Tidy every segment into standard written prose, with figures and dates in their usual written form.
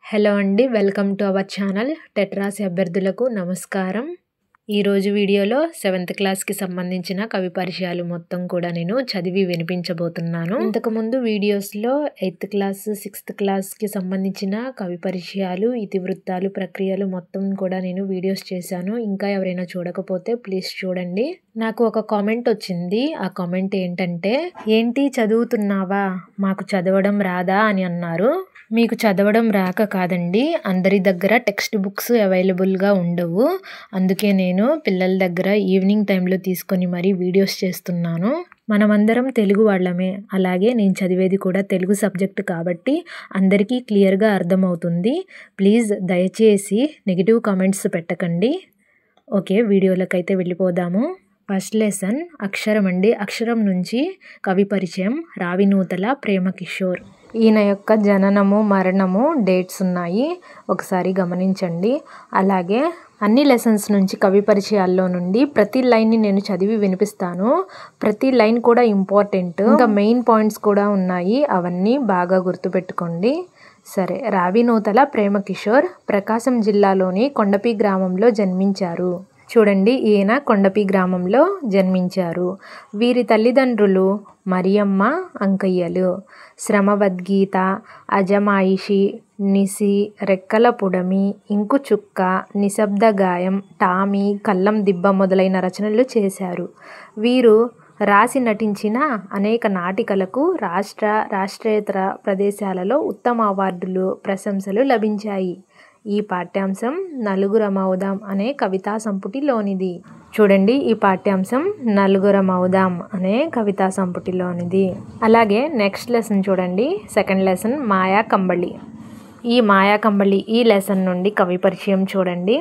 Hello అండి, welcome to our channel. TET రాసే అభ్యర్థులకు నమస్కారం. ఈరోజు వీడియోలో 7th క్లాస్కి సంబంధించిన కవి పరిచయాలు మొత్తం కూడా నేను చదివి వినిపించబోతున్నాను. ఇంతకుముందు వీడియోస్లో 8th క్లాస్ 6th క్లాస్కి సంబంధించిన కవి పరిచయాలు, ఇతివృత్తాలు, ప్రక్రియలు మొత్తం కూడా నేను వీడియోస్ చేశాను. ఇంకా ఎవరైనా చూడకపోతే ప్లీజ్ చూడండి. నాకు ఒక కామెంట్ వచ్చింది. ఆ కామెంట్ ఏంటంటే, ఏంటి చదువుతున్నావా, మాకు చదవడం రాదా అని అన్నారు. మీకు చదవడం రాక కాదండి, అందరి దగ్గర టెక్స్ట్ బుక్స్ అవైలబుల్గా ఉండవు. అందుకే నేను పిల్లల దగ్గర ఈవినింగ్ టైంలో తీసుకొని మరీ వీడియోస్ చేస్తున్నాను. మనమందరం తెలుగు వాళ్ళమే, అలాగే నేను చదివేది కూడా తెలుగు సబ్జెక్ట్ కాబట్టి అందరికీ క్లియర్గా అర్థమవుతుంది. ప్లీజ్ దయచేసి నెగిటివ్ కామెంట్స్ పెట్టకండి. ఓకే, వీడియోలకైతే వెళ్ళిపోదాము. ఫస్ట్ లెసన్ అక్షరం అండి. అక్షరం నుంచి కవి పరిచయం రావినూతల ప్రేమకిషోర్. ఈయన యొక్క జననము, మరణము, డేట్స్ ఉన్నాయి, ఒకసారి గమనించండి. అలాగే అన్ని లెసన్స్ నుంచి కవి పరిచయాల్లో నుండి ప్రతి లైన్ని నేను చదివి వినిపిస్తాను. ప్రతి లైన్ కూడా ఇంపార్టెంట్. ఇంకా మెయిన్ పాయింట్స్ కూడా ఉన్నాయి, అవన్నీ బాగా గుర్తుపెట్టుకోండి. సరే, రావినూతల ప్రేమకిషోర్ ప్రకాశం జిల్లాలోని కొండపి గ్రామంలో జన్మించారు. చూడండి, ఈయన కొండపి గ్రామంలో జన్మించారు. వీరి తల్లిదండ్రులు మరియమ్మ, అంకయ్యలు. శ్రమవద్గీత, అజమాయిషి, నిసి, రెక్కల పుడమి, ఇంకుచుక్క, నిశ్శబ్ద గాయం, టామీ, కల్లం దిబ్బ మొదలైన రచనలు చేశారు. వీరు రాసి నటించిన అనేక నాటికలకు రాష్ట్రేతర ప్రదేశాలలో ఉత్తమ అవార్డులు, ప్రశంసలు లభించాయి. ఈ పాఠ్యాంశం నలుగురమవుదాం అనే కవితా సంపుటిలోనిది. చూడండి, ఈ పాఠ్యాంశం నలుగురమవుదాం అనే కవితా సంపుటిలోనిది. అలాగే నెక్స్ట్ లెసన్ చూడండి, సెకండ్ లెసన్ మాయాకంబళి. ఈ మాయాకంబళి ఈ లెసన్ నుండి కవి పరిచయం చూడండి.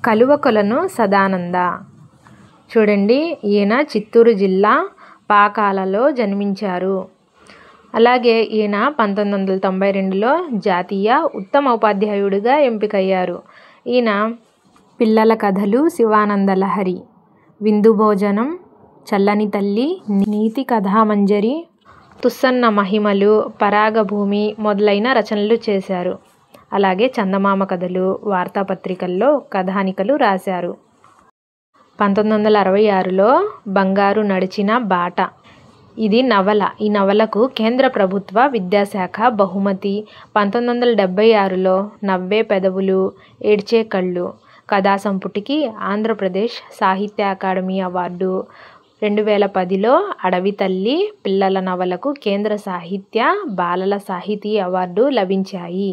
కలువకొలను సదానంద. చూడండి, ఈయన చిత్తూరు జిల్లా పాకాలలో జన్మించారు. అలాగే ఈయన 1992లో జాతీయ ఉత్తమ ఉపాధ్యాయుడిగా ఎంపికయ్యారు. ఈయన పిల్లల కథలు, శివానంద లహరి, విందు భోజనం, చల్లని తల్లి, నీతి కథామంజరి, తుస్సన్న మహిమలు, పరాగభూమి మొదలైన రచనలు చేశారు. అలాగే చందమామ కథలు, వార్తాపత్రికల్లో కథానికలు రాశారు. 1966లో బంగారు నడిచిన బాట, ఇది నవల. ఈ నవలకు కేంద్ర ప్రభుత్వ విద్యాశాఖ బహుమతి. 1976లో నవ్వే పెదవులు, ఏడ్చే కళ్ళు కథా సంపుటికి ఆంధ్రప్రదేశ్ సాహిత్య అకాడమీ అవార్డు. 2010లో అడవి తల్లి పిల్లల నవలకు కేంద్ర సాహిత్య బాలల సాహితీ అవార్డు లభించాయి.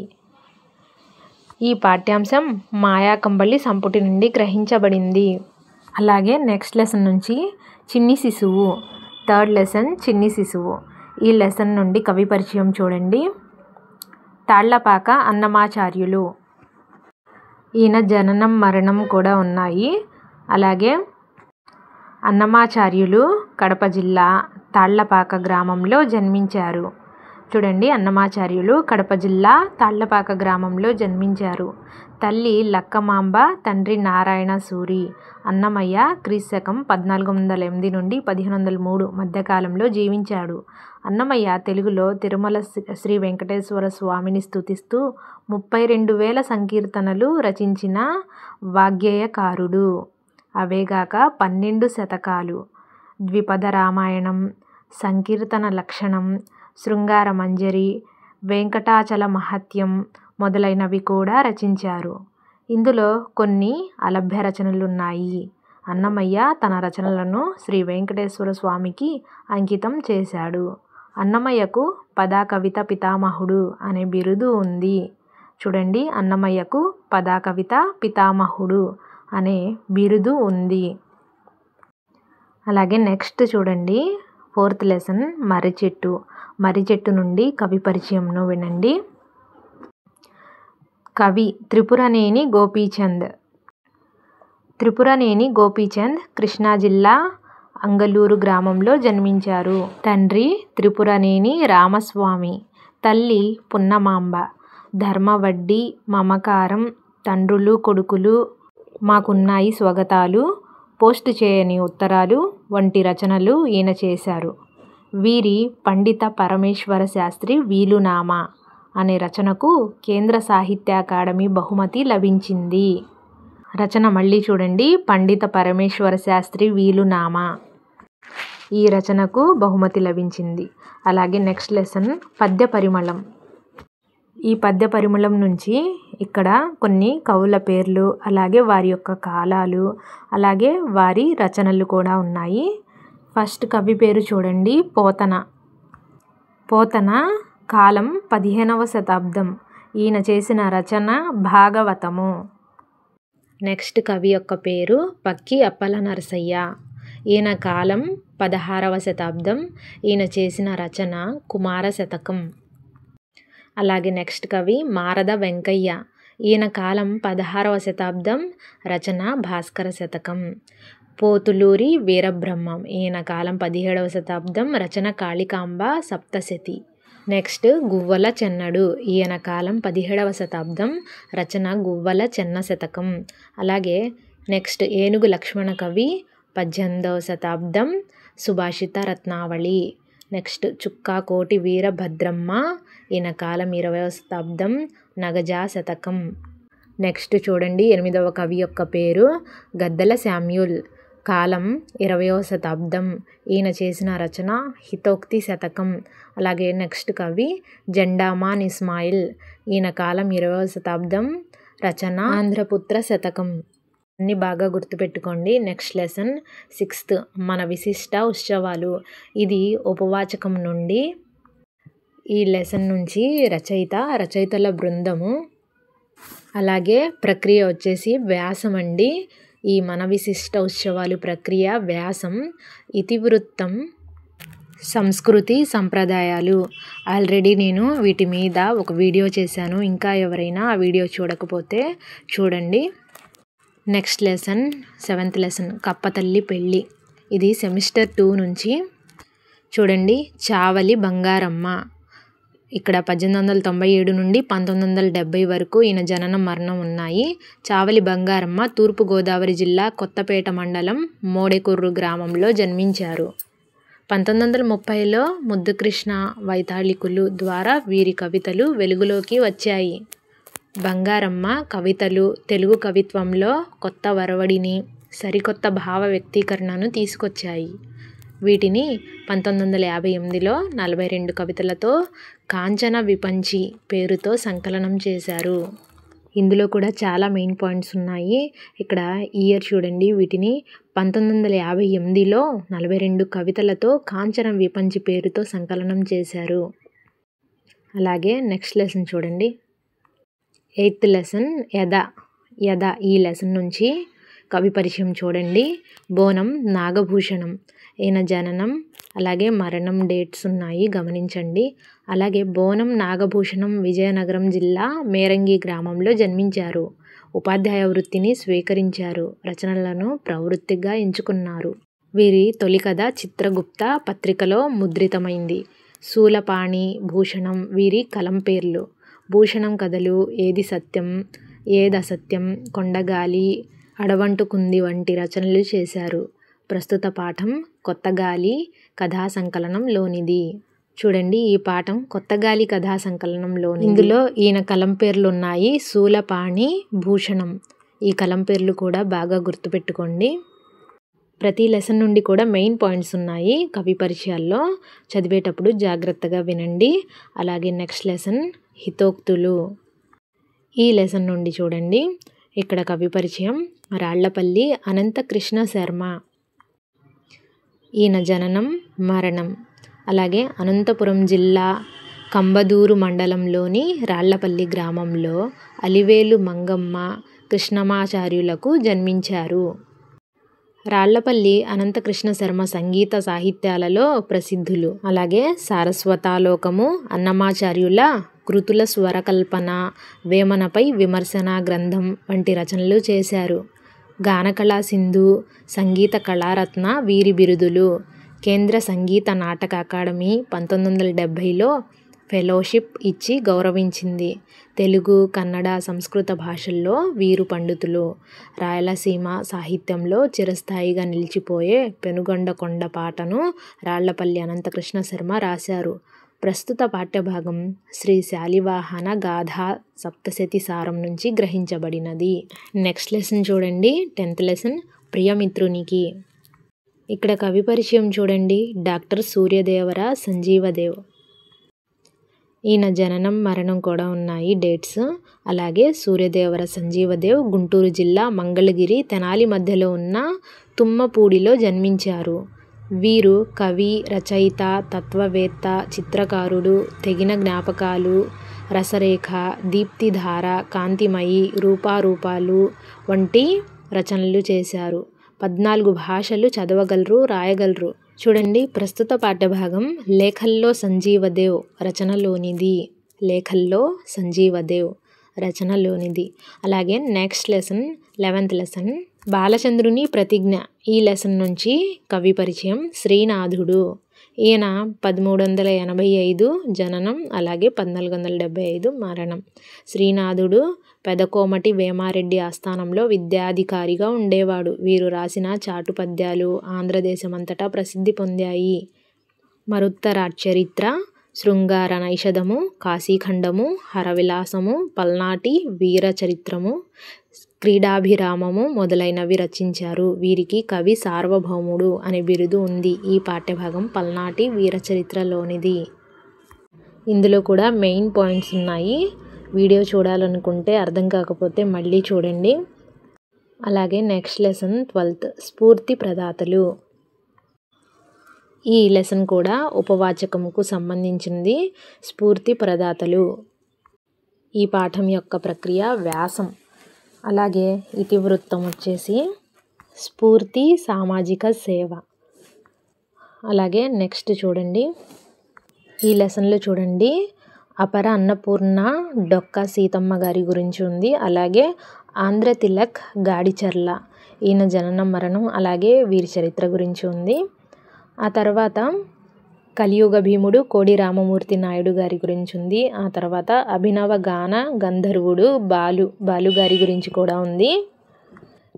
ఈ పాఠ్యాంశం మాయాకంబళి సంపుటి నుండి గ్రహించబడింది. అలాగే నెక్స్ట్ లెసన్ నుంచి చిన్ని శిశువు. థర్డ్ లెసన్ చిన్ని శిశువు. ఈ లెసన్ నుండి కవి పరిచయం చూడండి. తాళ్లపాక అన్నమాచార్యులు. ఈయన జననం, మరణం కూడా ఉన్నాయి. అలాగే అన్నమాచార్యులు కడప జిల్లా తాళ్లపాక గ్రామంలో జన్మించారు. చూడండి, అన్నమాచార్యులు కడప జిల్లా తాళ్లపాక గ్రామంలో జన్మించారు. తల్లి లక్కమాంబ, తండ్రి నారాయణ సూరి. అన్నమయ్య క్రీశకం 1408 నుండి 1503 మధ్యకాలంలో జీవించాడు. అన్నమయ్య తెలుగులో తిరుమల శ్రీ వెంకటేశ్వర స్వామిని స్తుతిస్తూ 32,000 సంకీర్తనలు రచించిన వాగ్గేయకారుడు. అవేగాక 12 శతకాలు, ద్విపద రామాయణం, సంకీర్తన లక్షణం, శృంగార మంజరి, వెంకటాచల మహత్యం మొదలైనవి కూడా రచించారు. ఇందులో కొన్ని అలభ్య రచనలున్నాయి. అన్నమయ్య తన రచనలను శ్రీ వెంకటేశ్వర స్వామికి అంకితం చేశాడు. అన్నమయ్యకు పదాకవిత పితామహుడు అనే బిరుదు ఉంది. చూడండి, అన్నమయ్యకు పదాకవిత పితామహుడు అనే బిరుదు ఉంది. అలాగే నెక్స్ట్ చూడండి, ఫోర్త్ లెసన్ మర్రి చెట్టు. మర్రి చెట్టు నుండి కవి పరిచయంను వినండి. కవి త్రిపురనేని గోపీచంద్. త్రిపురనేని గోపీచంద్ కృష్ణా జిల్లా అంగలూరు గ్రామంలో జన్మించారు. తండ్రి త్రిపురనేని రామస్వామి, తల్లి పున్నమాంబ. ధర్మవడ్డి, మమకారం, తండ్రులు కొడుకులు, మాకున్నాయి స్వగతాలు, పోస్టు చేయని ఉత్తరాలు వంటి రచనలు ఈయన చేశారు. వీరి పండిత పరమేశ్వర శాస్త్రి వీలునామా అనే రచనకు కేంద్ర సాహిత్య అకాడమీ బహుమతి లభించింది. రచన మళ్ళీ చూడండి, పండిత పరమేశ్వర శాస్త్రి వీలునామా. ఈ రచనకు బహుమతి లభించింది. అలాగే నెక్స్ట్ లెసన్ పద్య పరిమళం. ఈ పద్య పరిమళం నుంచి ఇక్కడ కొన్ని కవుల పేర్లు, అలాగే వారి యొక్క కాలాలు, అలాగే వారి రచనలు కూడా ఉన్నాయి. ఫస్ట్ కవి పేరు చూడండి, పోతన. పోతన కాలం 15వ శతాబ్దం. ఈయన చేసిన రచన భాగవతము. నెక్స్ట్ కవి యొక్క పేరు పక్కి అప్పల నరసయ్య. ఈయన కాలం 16వ శతాబ్దం. ఈయన చేసిన రచన కుమార శతకం. అలాగే నెక్స్ట్ కవి మారద వెంకయ్య. ఈయన కాలం 16వ శతాబ్దం. రచన భాస్కర శతకం. పోతులూరి వీరబ్రహ్మం. ఈయన కాలం 17వ శతాబ్దం. రచన కాళికాంబ సప్తశతి. నెక్స్ట్ గువ్వల చెన్నడు. ఈయన కాలం 17వ శతాబ్దం. రచన గువ్వల చెన్న శతకం. అలాగే నెక్స్ట్ ఏనుగు లక్ష్మణ కవి 18వ శతాబ్దం. సుభాషిత రత్నావళి. నెక్స్ట్ చుక్కా కోటి వీరభద్రమ్మ. ఈయన కాలం 20వ శతాబ్దం. నగజా శతకం. నెక్స్ట్ చూడండి 8వ కవి యొక్క పేరు గద్దల శామ్యూల్. కాలం 20వ శతాబ్దం. ఈయన చేసిన రచన హితోక్తి శతకం. అలాగే నెక్స్ట్ కవి జెండామాన్ ఇస్మాయిల్. ఈయన కాలం 20వ శతాబ్దం. రచన ఆంధ్రపుత్ర శతకం. అన్ని బాగా గుర్తుపెట్టుకోండి. నెక్స్ట్ లెసన్ 6th మన విశిష్ట ఉత్సవాలు. ఇది ఉపవాచకం నుండి. ఈ లెసన్ నుంచి రచయితల బృందము, అలాగే ప్రక్రియ వచ్చేసి వ్యాసం అండి. ఈ మన విశిష్ట ఉత్సవాలు ప్రక్రియ వ్యాసం. ఇతివృత్తం, సంస్కృతి, సంప్రదాయాలు. ఆల్రెడీ నేను వీటి మీద ఒక వీడియో చేశాను. ఇంకా ఎవరైనా ఆ వీడియో చూడకపోతే చూడండి. నెక్స్ట్ లెసన్ 7th లెసన్ కప్పతల్లి పెళ్ళి. ఇది సెమిస్టర్ 2 నుంచి. చూడండి చావలి బంగారమ్మ. ఇక్కడ 1897 నుండి 1970 వరకు ఈయన జననం మరణం ఉన్నాయి. చావలి బంగారమ్మ తూర్పుగోదావరి జిల్లా కొత్తపేట మండలం మోడెకుర్రు గ్రామంలో జన్మించారు. 1930లో ముద్దుకృష్ణ వైతాళికులు ద్వారా వీరి కవితలు వెలుగులోకి వచ్చాయి. బంగారమ్మ కవితలు తెలుగు కవిత్వంలో కొత్త వరవడిని, సరికొత్త భావ వ్యక్తీకరణను తీసుకొచ్చాయి. వీటిని 1958లో 42 కవితలతో కాంచన విపంచి పేరుతో సంకలనం చేశారు. ఇందులో కూడా చాలా మెయిన్ పాయింట్స్ ఉన్నాయి. ఇక్కడ ఇయర్ చూడండి. వీటిని 1958లో 42 కవితలతో కాంచన విపంచి పేరుతో సంకలనం చేశారు. అలాగే నెక్స్ట్ లెసన్ చూడండి. 8th lesson యద. ఈ లెసన్ నుంచి కవి పరిచయం చూడండి. బోనం నాగభూషణం. ఈయన జననం అలాగే మరణం డేట్స్ ఉన్నాయి, గమనించండి. అలాగే బోనం నాగభూషణం విజయనగరం జిల్లా మేరంగి గ్రామంలో జన్మించారు. ఉపాధ్యాయ వృత్తిని స్వీకరించారు. రచనలను ప్రవృత్తిగా ఎంచుకున్నారు. వీరి తొలి కథ చిత్రగుప్త పత్రికలో ముద్రితమైంది. శూలపాణి, భూషణం వీరి కలం పేర్లు. భూషణం కథలు ఏది సత్యం, ఏదసత్యం, కొండగాలి, అడవంటుకుంది వంటి రచనలు చేశారు. ప్రస్తుత పాఠం కొత్తగాలి కథా సంకలనంలోనిది. చూడండి, ఈ పాఠం కొత్తగాలి కథా సంకలనంలోనిది. ఇందులో ఈయన కలం పేర్లు ఉన్నాయి. శూలపాణి, భూషణం. ఈ కలం పేర్లు కూడా బాగా గుర్తుపెట్టుకోండి. ప్రతి లెసన్ నుండి కూడా మెయిన్ పాయింట్స్ ఉన్నాయి. కవి పరిచయాల్లో చదివేటప్పుడు జాగ్రత్తగా వినండి. అలాగే నెక్స్ట్ లెసన్ హితోక్తులు. ఈ లెసన్ నుండి చూడండి. ఇక్కడ కవి పరిచయం రాళ్లపల్లి అనంత కృష్ణ శర్మ. ఈయన జననం మరణం. అలాగే అనంతపురం జిల్లా కంబదూరు మండలంలోని రాళ్లపల్లి గ్రామంలో అలివేలు మంగమ్మ కృష్ణమాచార్యులకు జన్మించారు. రాళ్లపల్లి అనంత కృష్ణ శర్మ సంగీత సాహిత్యాలలో ప్రసిద్ధులు. అలాగే సారస్వతాలోకము, అన్నమాచార్యుల కృతుల స్వరకల్పన, వేమనపై విమర్శనా గ్రంథం వంటి రచనలు చేశారు. గానకళా సింధు, సంగీత కళారత్న వీరి బిరుదులు. కేంద్ర సంగీత నాటక అకాడమీ 1970లో ఫెలోషిప్ ఇచ్చి గౌరవించింది. తెలుగు, కన్నడ, సంస్కృత భాషల్లో వీరు పండితులు. రాయలసీమ సాహిత్యంలో చిరస్థాయిగా నిలిచిపోయే పెనుగొండ కొండ పాటను రాళ్లపల్లి అనంత కృష్ణ శర్మ రాశారు. ప్రస్తుత పాఠ్యభాగం శ్రీ శాలివాహన గాథా సప్తశతి సారం నుంచి గ్రహించబడినది. నెక్స్ట్ లెసన్ చూడండి, 10th లెసన్ ప్రియమిత్రునికి. ఇక్కడ కవి పరిచయం చూడండి. డాక్టర్ సూర్యదేవర సంజీవదేవ్. ఈయన జననం మరణం కూడా ఉన్నాయి డేట్స్. అలాగే సూర్యదేవర సంజీవదేవ్ గుంటూరు జిల్లా మంగళగిరి తెనాలి మధ్యలో ఉన్న తుమ్మపూడిలో జన్మించారు. వీరు కవి, రచయిత, తత్వవేత్త, చిత్రకారుడు. తెగిన జ్ఞాపకాలు, రసరేఖ, దీప్తిధార, కాంతిమయి, రూపాలు వంటి రచనలు చేశారు. 14 భాషలు చదవగలరు, రాయగలరు. చూడండి, ప్రస్తుత పాఠ్యభాగం లేఖల్లో సంజీవదేవ్ రచనలోనిది. లేఖల్లో సంజీవదేవ్ రచనలోనిది. అలాగే నెక్స్ట్ లెసన్ 11th లెసన్ బాలచంద్రుని ప్రతిజ్ఞ. ఈ లెసన్ నుంచి కవి పరిచయం శ్రీనాథుడు. ఈయన 1385 జననం, అలాగే 1475 మరణం. శ్రీనాథుడు పెదకోమటి వేమారెడ్డి ఆస్థానంలో విద్యాధికారిగా ఉండేవాడు. వీరు రాసిన చాటు పద్యాలు ఆంధ్రదేశమంతటా ప్రసిద్ధి పొందాయి. మరుత్తరాచరిత్ర, శృంగార నైషధము, కాశీఖండము, హరవిలాసము, పల్నాటి వీరచరిత్రము, క్రీడాభిరామము మొదలైనవి రచించారు. వీరికి కవి సార్వభౌముడు అనే బిరుదు ఉంది. ఈ పాఠ్యభాగం పల్నాటి వీరచరిత్రలోనిది. ఇందులో కూడా మెయిన్ పాయింట్స్ ఉన్నాయి. వీడియో చూడాలనుకుంటే అర్థం కాకపోతే మళ్ళీ చూడండి. అలాగే నెక్స్ట్ లెసన్ 12th స్ఫూర్తి ప్రదాతలు. ఈ లెసన్ కూడా ఉపవాచకముకు సంబంధించింది. స్ఫూర్తి ప్రదాతలు. ఈ పాఠం యొక్క ప్రక్రియ వ్యాసం. అలాగే ఇతివృత్తం వచ్చేసి స్ఫూర్తి సామాజిక సేవ. అలాగే నెక్స్ట్ చూడండి, ఈ లెసన్లో చూడండి, అపర అన్నపూర్ణ డొక్క సీతమ్మ గారి గురించి ఉంది. అలాగే ఆంధ్రతిలక్ గాడిచర్ల, ఈయన జననం మరణం, అలాగే వీరి చరిత్ర గురించి ఉంది. ఆ తర్వాత కలియుగ భీముడు కోడి రామమూర్తి నాయుడు గారి గురించి ఉంది. ఆ తర్వాత అభినవ గాన గంధర్వుడు బాలు గారి గురించి కూడా ఉంది.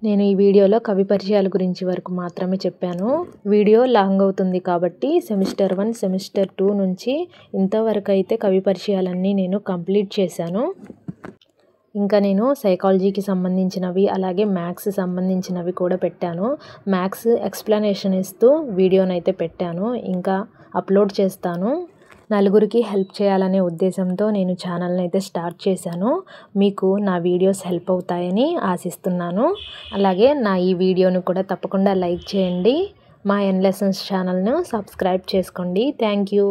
నేను ఈ వీడియోలో కవి పరిచయాల గురించి వరకు మాత్రమే చెప్పాను. వీడియో లాంగ్ అవుతుంది కాబట్టి సెమిస్టర్ 1, సెమిస్టర్ 2 నుంచి ఇంతవరకు అయితే కవి పరిచయాలన్నీ నేను కంప్లీట్ చేశాను. ఇంకా నేను సైకాలజీకి సంబంధించినవి, అలాగే మ్యాథ్స్ సంబంధించినవి కూడా పెట్టాను. మ్యాథ్స్ ఎక్స్ప్లెనేషన్ ఇస్తూ వీడియోనైతే పెట్టాను. ఇంకా అప్లోడ్ చేస్తాను. నలుగురికి హెల్ప్ చేయాలనే ఉద్దేశంతో నేను ఛానల్ని అయితే స్టార్ట్ చేశాను. మీకు నా వీడియోస్ హెల్ప్ అవుతాయని ఆశిస్తున్నాను. అలాగే నా ఈ వీడియోను కూడా తప్పకుండా లైక్ చేయండి. మా ఎన్ లెసన్స్ ఛానల్ను సబ్స్క్రైబ్ చేసుకోండి. Thank you.